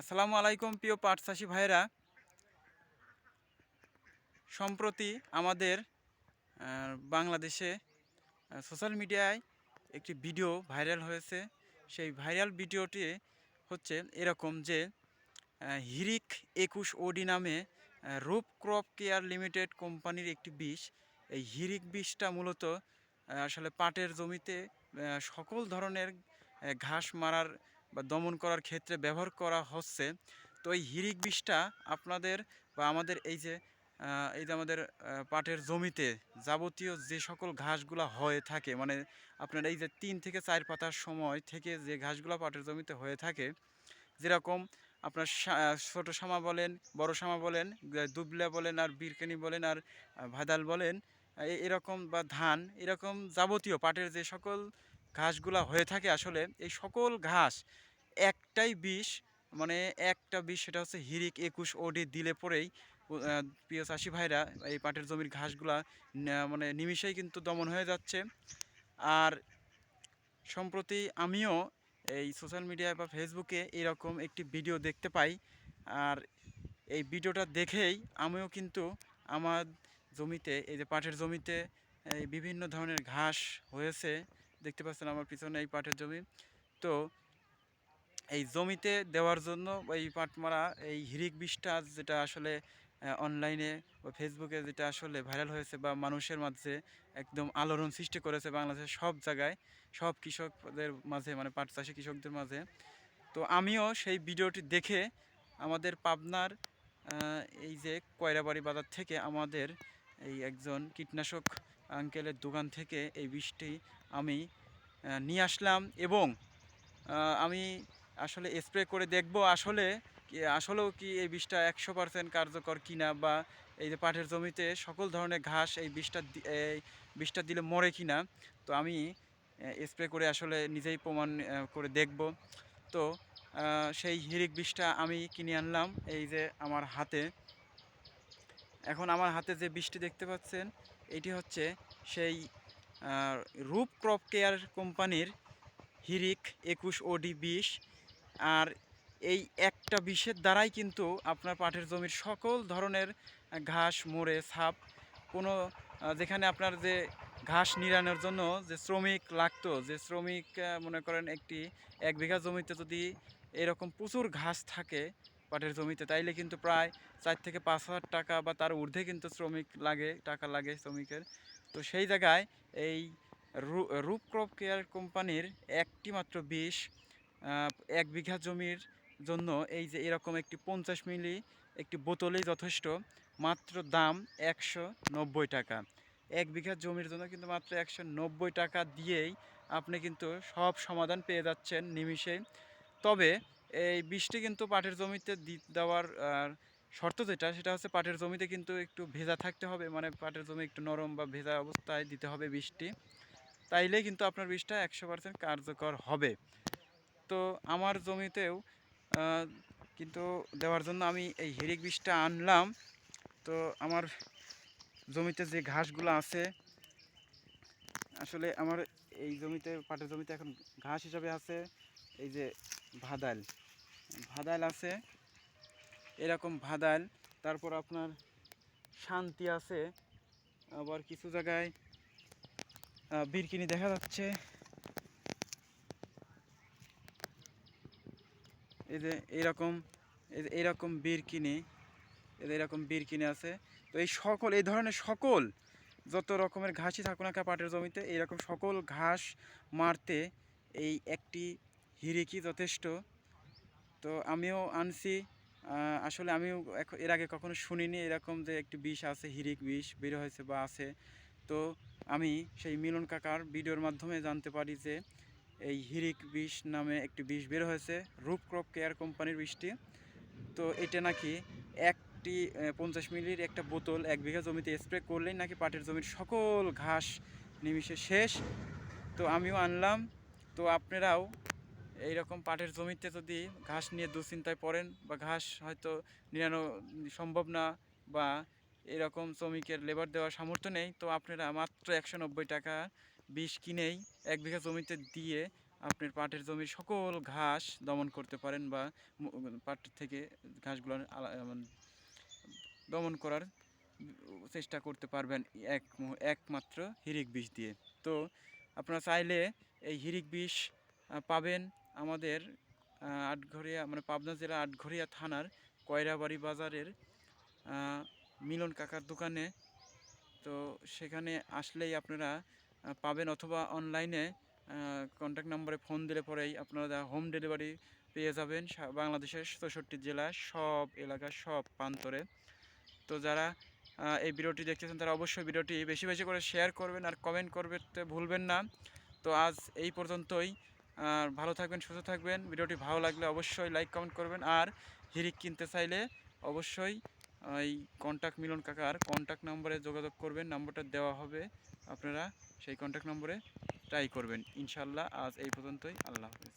আসসালামু আলাইকুম প্রিয় পাট চাষি ভাইরা। সম্প্রতি আমাদের বাংলাদেশে সোশ্যাল মিডিয়ায় একটি ভিডিও ভাইরাল হয়েছে। সেই ভাইরাল ভিডিওটি হচ্ছে এরকম যে হিরিক 21 OD নামে রূপ ক্রপ কেয়ার লিমিটেড কোম্পানির একটি বিষ। এই হিরিক বিষটা মূলত আসলে পাটের জমিতে সকল ধরনের ঘাস মারার বা দমন করার ক্ষেত্রে ব্যবহার করা হচ্ছে। তো এই হিরিক বিষটা আপনাদের বা আমাদের এই যে আমাদের পাটের জমিতে যাবতীয় যে সকল ঘাসগুলা হয়ে থাকে, মানে আপনার এই যে 3 থেকে 4 পাতার সময় থেকে যে ঘাসগুলা পাটের জমিতে হয়ে থাকে, যেরকম আপনার ছোট শামা বলেন, বড় শামা বলেন, দুবলা বলেন, আর বিরকেনি বলেন, আর ভাদাল বলেন, এরকম বা ধান, এরকম যাবতীয় পাটের যে সকল ঘাসগুলা হয়ে থাকে, আসলে এই সকল ঘাস একটাই বিষ, মানে একটা বিষ, সেটা হচ্ছে হিরিক 21 OD দিলে পরেই প্রিয় চাষি ভাইরা এই পাটের জমির ঘাসগুলা মানে নিমিষেই কিন্তু দমন হয়ে যাচ্ছে। আর সম্প্রতি আমিও এই সোশ্যাল মিডিয়ায় বা ফেসবুকে এরকম একটি ভিডিও দেখতে পাই। আর এই ভিডিওটা দেখেই আমিও কিন্তু আমার জমিতে, এই যে পাটের জমিতে, এই বিভিন্ন ধরনের ঘাস হয়েছে। দেখতে পাচ্ছেন আমার পিছনে এই পাটের জমি। তো এই জমিতে দেওয়ার জন্য এই পাট মারা এই হিরিক বিষটা, যেটা আসলে অনলাইনে বা ফেসবুকে যেটা আসলে ভাইরাল হয়েছে বা মানুষের মাঝে একদম আলোড়ন সৃষ্টি করেছে বাংলাদেশের সব জায়গায়, সব কৃষকদের মাঝে, মানে পাট চাষি কৃষকদের মাঝে। তো আমিও সেই ভিডিওটি দেখে আমাদের পাবনার এই যে কয়রাবাড়ি বাজার থেকে আমাদের এই একজন কীটনাশক আঙ্কেলের দোকান থেকে এই বিষটি আমি নিয়ে আসলাম, এবং আমি আসলে স্প্রে করে দেখব আসলে আসলেও কি এই বিষটা 100% কার্যকর কিনা, বা এই যে পাটের জমিতে সকল ধরনের ঘাস এই বিষটা দিলে মরে কিনা। তো আমি স্প্রে করে আসলে নিজেই প্রমাণ করে দেখব। তো সেই হিরিক বিষটা আমি কিনে আনলাম এই যে আমার হাতে। এখন আমার হাতে যে বিষটি দেখতে পাচ্ছেন, এটি হচ্ছে সেই আহ, রূপ ক্রপ কেয়ার কোম্পানির হিরিক 21 OD বিষ। আর এই একটা বিষের দ্বারাই কিন্তু আপনার পাটের জমির সকল ধরনের ঘাস মরে ছাপ, কোনো যেখানে আপনার যে ঘাস নিড়ানোর জন্য যে শ্রমিক লাগতো, যে শ্রমিক মনে করেন 1 বিঘা জমিতে যদি এরকম প্রচুর ঘাস থাকে পাটের জমিতে, তাইলে কিন্তু প্রায় 4 থেকে 5 হাজার টাকা বা তার ঊর্ধ্বে কিন্তু টাকা লাগে শ্রমিকের। তো সেই জায়গায় এই রূপ ক্রপ কেয়ার কোম্পানির একটি মাত্র বিষ 1 বিঘা জমির জন্য, এই যে এরকম একটি 50 মিলি একটি বোতলেই যথেষ্ট। মাত্র দাম 190 টাকা। 1 বিঘা জমির জন্য কিন্তু মাত্র 190 টাকা দিয়েই আপনি কিন্তু সব সমাধান পেয়ে যাচ্ছেন নিমিষেই। তবে এই বৃষ্টি কিন্তু পাটের জমিতে দেওয়ার শর্ত যেটা, সেটা হচ্ছে পাটের জমিতে কিন্তু একটু ভেজা থাকতে হবে, মানে পাটের জমি একটু নরম বা ভেজা অবস্থায় দিতে হবে বৃষ্টি, তাইলেই কিন্তু আপনার বীজটা 100% কার্যকর হবে। তো আমার জমিতেও আহ, কিন্তু দেওয়ার জন্য আমি এই হেরিক বীজটা আনলাম। তো আমার জমিতে যে ঘাসগুলো আছে, আসলে আমার এই জমিতে, পাটের জমিতে এখন ঘাস হিসাবে আছে এই যে ভাদাল, ভাদাল আছে, এরকম ভাদাল। তারপর আপনার শান্তি আছে, আবার কিছু জায়গায় বিরকিনি দেখা যাচ্ছে। এই যে এইরকম, এইরকম বিরকিনি, এরকম বিরকিনি আছে। তো এই ধরনের সকল যত রকমের ঘাসই থাকুক না কেন পাটের জমিতে, এইরকম সকল ঘাস মারতে এই একটি হিরিকি যথেষ্ট। তো আমিও আনছি। আসলে আমিও এর আগে কখনো শুনিনি এরকম যে একটি বিষ আছে, হিরিক বিষ বের হয়েছে বা আছে। তো আমি সেই মিলন কাকার ভিডিওর মাধ্যমে জানতে পারি যে এই হিরিক বিষ নামে একটি বিষ বের হয়েছে, রূপ ক্রপ কেয়ার কোম্পানির বিষটি। তো এটা নাকি একটি 50 মিলির একটা বোতল 1 বিঘা জমিতে স্প্রে করলেই নাকি পাটের জমির সকল ঘাস নিমিষে শেষ। তো আমিও আনলাম। তো আপনারাও এইরকম পাটের জমিতে যদি ঘাস নিয়ে দুশ্চিন্তায় পড়েন, বা ঘাস হয়তো নিরানো সম্ভব না, বা এরকম শ্রমিকের লেবার দেওয়ার সামর্থ্য নেই, তো আপনারা মাত্র 190 টাকা বিষ কিনেই 1 বিঘা জমিতে দিয়ে আপনার পাটের জমির সকল ঘাস দমন করতে পারেন বা পাট থেকে ঘাসগুলো মানে দমন করার চেষ্টা করতে পারবেন একমাত্র হিরিক বিষ দিয়ে। তো আপনারা চাইলে এই হিরিক বিষ পাবেন আমাদের আটঘরিয়া মানে পাবনা জেলা আটঘরিয়া থানার কয়রাবাড়ি বাজারের মিলন কাকার দোকানে। তো সেখানে আসলেই আপনারা পাবেন, অথবা অনলাইনে কন্ট্যাক্ট নম্বরে ফোন দিলে পরেই আপনারা হোম ডেলিভারি পেয়ে যাবেন বাংলাদেশের ৬৪ জেলা সব এলাকার সব প্রান্তরে। তো যারা এই ভিডিওটি দেখতেছেন তারা অবশ্যই ভিডিওটি বেশি বেশি করে শেয়ার করবেন আর কমেন্ট করতে ভুলবেন না। তো আজ এই পর্যন্তই। ভালো থাকবেন, সুস্থ থাকবেন। ভিডিওটি ভালো লাগলে অবশ্যই লাইক কমেন্ট করবেন। আর হিরিক কিনতে চাইলে অবশ্যই এই মিলন কাকার কন্ট্যাক্ট নম্বরে যোগাযোগ করবেন, নম্বরটা দেওয়া হবে, আপনারা সেই কন্ট্যাক্ট নম্বরে ট্রাই করবেন। ইনশাল্লাহ আজ এই পর্যন্তই। আল্লাহ হাফেজ।